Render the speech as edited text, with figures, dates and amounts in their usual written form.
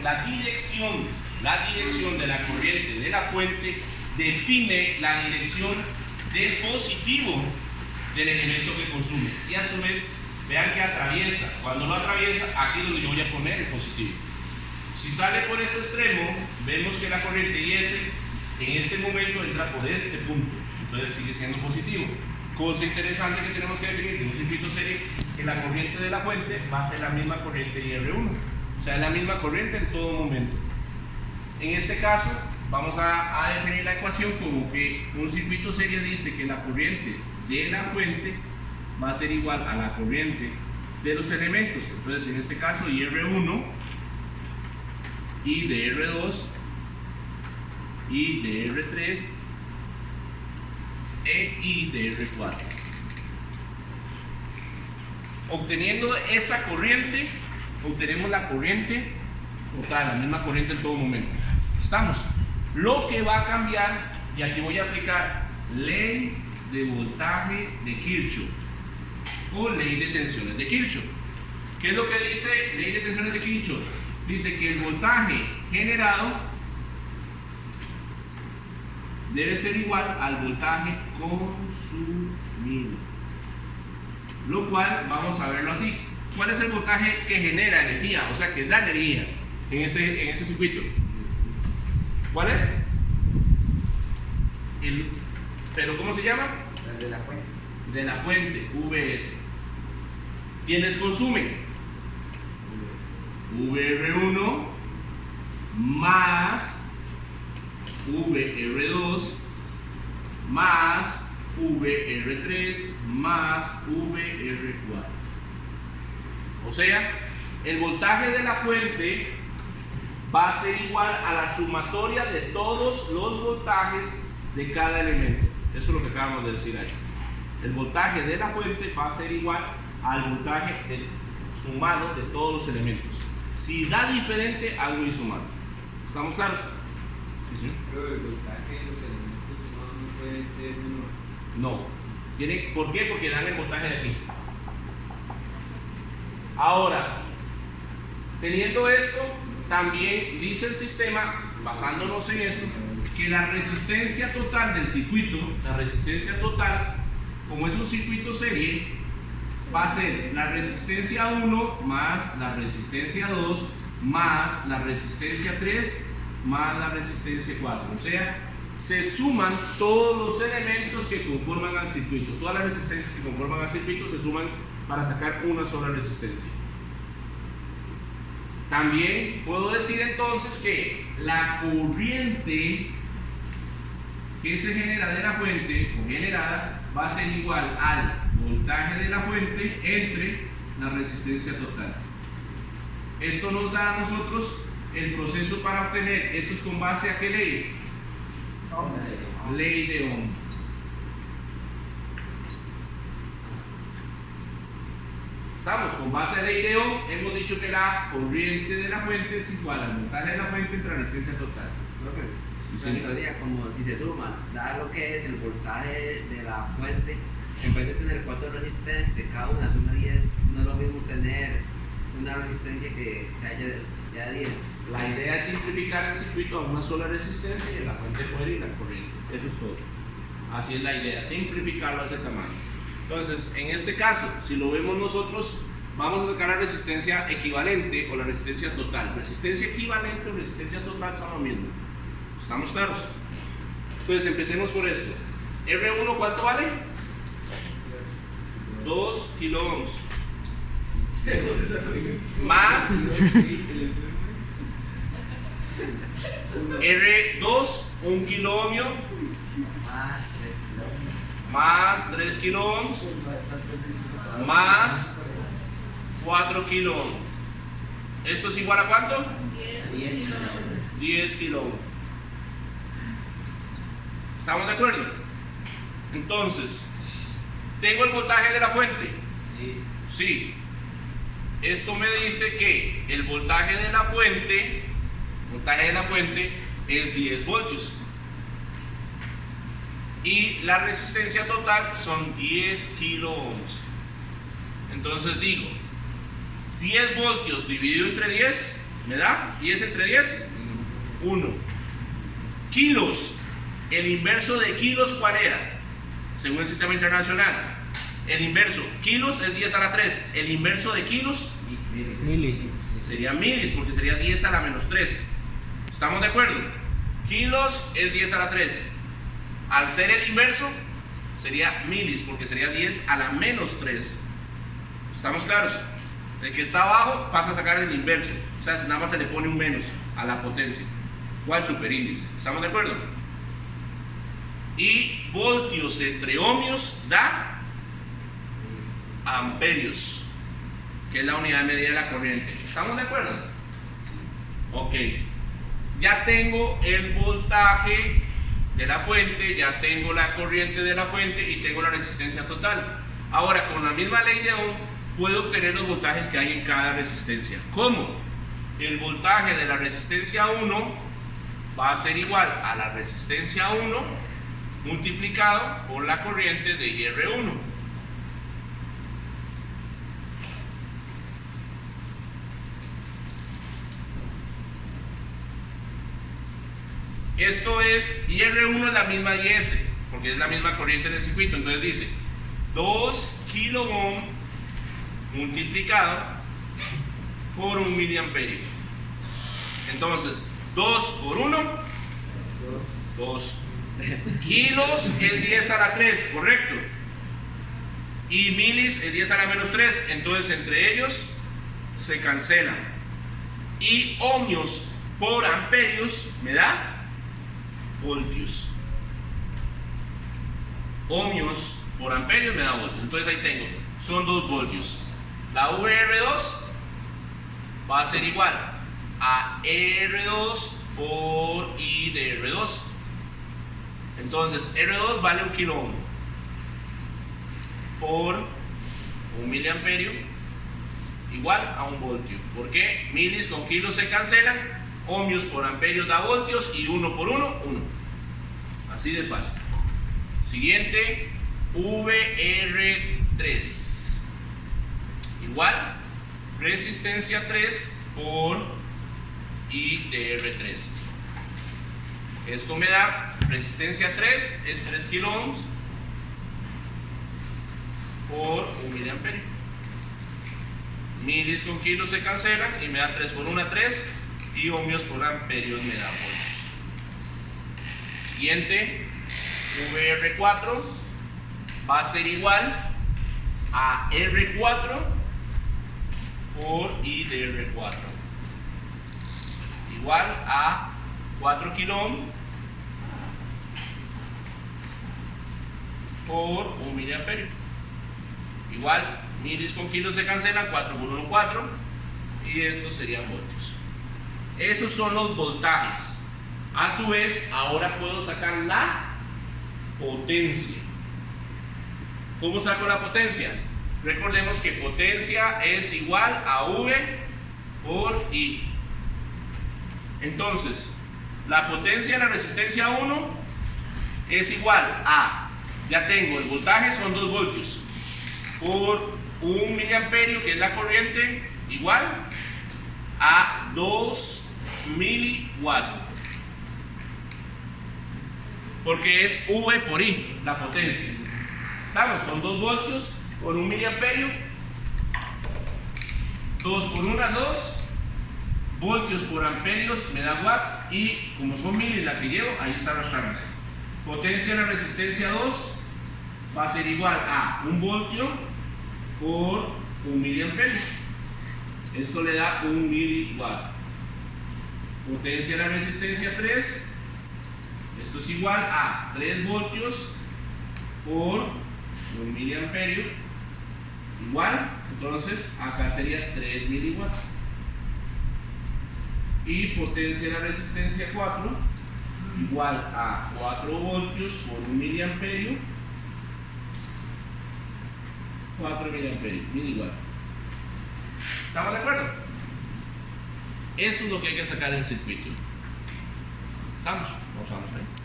la dirección de la corriente de la fuente define la dirección del positivo del elemento que consume. Y a su vez, vean que atraviesa. Cuando lo atraviesa, aquí es donde yo voy a poner el positivo. Si sale por este extremo, vemos que la corriente IS en este momento entra por este punto. Entonces sigue siendo positivo. Cosa interesante que tenemos que definir de un circuito serie, que la corriente de la fuente va a ser la misma corriente IR1. O sea, es la misma corriente en todo momento. En este caso, vamos a definir la ecuación como que un circuito serie dice que la corriente de la fuente va a ser igual a la corriente de los elementos. Entonces, en este caso, IR1 y DR2 y DR3 y DR4. Obteniendo esa corriente, obtenemos la corriente total, la misma corriente en todo momento. ¿Estamos? Lo que va a cambiar, y aquí voy a aplicar ley de voltaje de Kirchhoff o ley de tensiones de Kirchhoff. ¿Qué es lo que dice ley de tensiones de Kirchhoff? Dice que el voltaje generado debe ser igual al voltaje consumido, lo cual vamos a verlo así. ¿Cuál es el voltaje que genera energía? O sea, que da energía en este circuito. ¿Cuál es? ¿Pero cómo se llama? El de la fuente. De la fuente, VS. ¿Quiénes consumen? VR1 más VR2 más VR3 más VR4. O sea, el voltaje de la fuente va a ser igual a la sumatoria de todos los voltajes de cada elemento. Eso es lo que acabamos de decir ahí. El voltaje de la fuente va a ser igual al voltaje sumado de todos los elementos. Si da diferente, algo hizo mal. ¿Estamos claros? Sí, sí. Pero el voltaje de los elementos no puede ser menor. No. ¿Por qué? Porque dan el voltaje de aquí. Ahora, teniendo esto, también dice el sistema, basándonos en esto, que la resistencia total del circuito, la resistencia total, como es un circuito serie, va a ser la resistencia 1 más la resistencia 2 más la resistencia 3 más la resistencia 4. O sea, se suman todos los elementos que conforman al circuito. Todas las resistencias que conforman al circuito se suman para sacar una sola resistencia. También puedo decir entonces que la corriente que se genera de la fuente o generada va a ser igual al voltaje de la fuente entre la resistencia total. Esto nos da a nosotros el proceso para obtener. ¿Esto es con base a qué ley? Ley de Ohm. Estamos con base a ley de Ohm. Hemos dicho que la corriente de la fuente es igual al voltaje de la fuente entre la resistencia total. Sí, en teoría, como si se suma, da lo que es el voltaje de la fuente, en vez de tener 4 resistencias, cada una suma 10, no es lo mismo tener una resistencia que se haya ya 10. La idea es simplificar el circuito a una sola resistencia y en la fuente poder y la corriente. Eso es todo. Así es la idea, simplificarlo a ese tamaño. Entonces, en este caso, si lo vemos nosotros, vamos a sacar la resistencia equivalente o la resistencia total. Resistencia equivalente o resistencia total son lo mismo. ¿Estamos claros? Entonces, empecemos por esto. R1, ¿cuánto vale? 2 kilo ohms. Más R2, 1 kilo ohmio. Más 3 kilo ohms. Más 4 kilo ohms. ¿Esto es igual a cuánto? 10 kilo ohms. ¿Estamos de acuerdo? Entonces, ¿tengo el voltaje de la fuente? Sí. Esto me dice que el voltaje de la fuente es 10 voltios. Y la resistencia total son 10 kilo ohms. Entonces digo, 10 voltios dividido entre 10 ¿Me da? 10 entre 10, 1. Kilos. El inverso de kilos, ¿cuál era? Según el sistema internacional. El inverso, kilos es 10 a la 3. El inverso de kilos, Mili. sería milis, porque sería 10 a la menos 3. ¿Estamos de acuerdo? Kilos es 10 a la 3. Al ser el inverso, sería milis, porque sería 10 a la menos 3. ¿Estamos claros? El que está abajo pasa a sacar el inverso. O sea, nada más se le pone un menos a la potencia. ¿Cuál superíndice? ¿Estamos de acuerdo? Y voltios entre ohmios da amperios, que es la unidad de medida de la corriente. ¿Estamos de acuerdo? Ok. Ya tengo el voltaje de la fuente, ya tengo la corriente de la fuente y tengo la resistencia total. Ahora, con la misma ley de Ohm, puedo obtener los voltajes que hay en cada resistencia. ¿Cómo? El voltaje de la resistencia 1 va a ser igual a la resistencia 1 multiplicado por la corriente de IR1. Esto es, IR1 es la misma IS, porque es la misma corriente del circuito. Entonces dice 2 kilo ohm multiplicado por 1 miliamperio. Entonces 2 por 1, 2. Kilos es 10 a la 3, correcto. Y milis es 10 a la menos 3. Entonces entre ellos se cancelan. Y ohmios por amperios me da voltios. Ohmios por amperios me da voltios. Entonces ahí tengo, son 2 voltios. La VR2 va a ser igual a R2 por I de R2. Entonces R2 vale 1 kilo ohm por 1 miliamperio igual a 1 voltio. ¿Por qué? Milis con kilos se cancelan, ohmios por amperios da voltios y 1 por 1, 1. Así de fácil. Siguiente, VR3 igual resistencia 3 por I de R3. Esto me da resistencia 3 es 3 kilo ohms por 1 miliamperio. Milis con kilos se cancelan y me da 3 por 1, 3, y ohmios por amperios me da voltios. Siguiente, VR4 va a ser igual a R4 por I de R4 igual a 4 kilo ohm por 1 miliamperio. Igual, milis con kilos se cancelan, 4 por 1, 4, y estos serían voltios. Esos son los voltajes. A su vez, ahora puedo sacar la potencia. ¿Cómo saco la potencia? Recordemos que potencia es igual a V por I. Entonces, la potencia de la resistencia 1 es igual a, ya tengo el voltaje, son 2 voltios por 1 miliamperio, que es la corriente, igual a 2 miliwatts, porque es V por I, la potencia. ¿Estamos? Son 2 voltios por 1 miliamperio, 2 por 1, 2 voltios por amperios me da watt, y como son milis la que llevo, ahí está arrastrándose. Potencia de la resistencia 2 va a ser igual a 1 voltio por 1 miliamperio. Esto le da 1 miliwatt. Potencia de la resistencia 3, esto es igual a 3 voltios por 1 miliamperio igual, entonces acá sería 3 miliwatts. Y potencia de la resistencia 4 igual a 4 voltios por 1 miliamperio, 4 miliamperios, miliwatt. ¿Estamos de acuerdo? Eso es lo que hay que sacar del circuito. ¿Estamos? Vamos a ver.